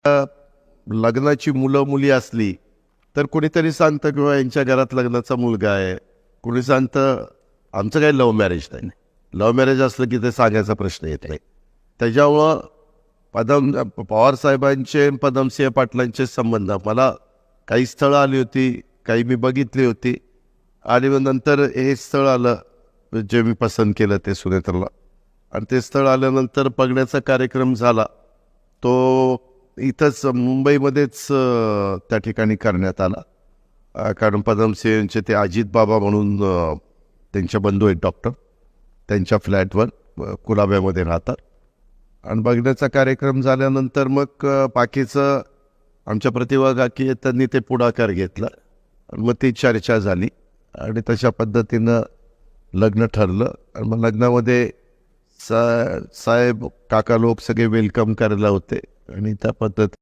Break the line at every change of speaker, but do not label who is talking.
लग्नाची मुलं मुली असली तर कोणीतरी सांगतं किंवा यांच्या घरात लग्नाचा मुलगा आहे, कोणी सांगतं आमचं काही लव्ह मॅरेज नाही. लव्ह मॅरेज असलं की ते सांगायचा प्रश्न येत नाही. त्याच्यामुळं पवारसाहेबांचे पदमसिंह पाटलांचे संबंध मला काही स्थळं आली होती, काही मी बघितली होती आणि मग नंतर हे स्थळ आलं जे मी पसंत केलं ते सुनेत्राला. आणि ते स्थळ आल्यानंतर बघण्याचा कार्यक्रम झाला. तो इथंच मुंबईमध्येच त्या ठिकाणी करण्यात आला. कारण पदमसिंह यांचे ते अजित बाबा म्हणून त्यांचे बंधू आहेत डॉक्टर, त्यांच्या फ्लॅटवर कुलाब्यामध्ये राहतात. आणि बघण्याचा कार्यक्रम झाल्यानंतर मग बाकीचं आमच्या प्रतिभा काकी आहेत त्यांनी ते पुढाकार घेतला. मग ती चर्चा झाली आणि तशा पद्धतीनं लग्न ठरलं. आणि मग लग्नामध्ये साहेब काका लोक सगळे वेलकम करायला होते आणि त्या पद्धतीने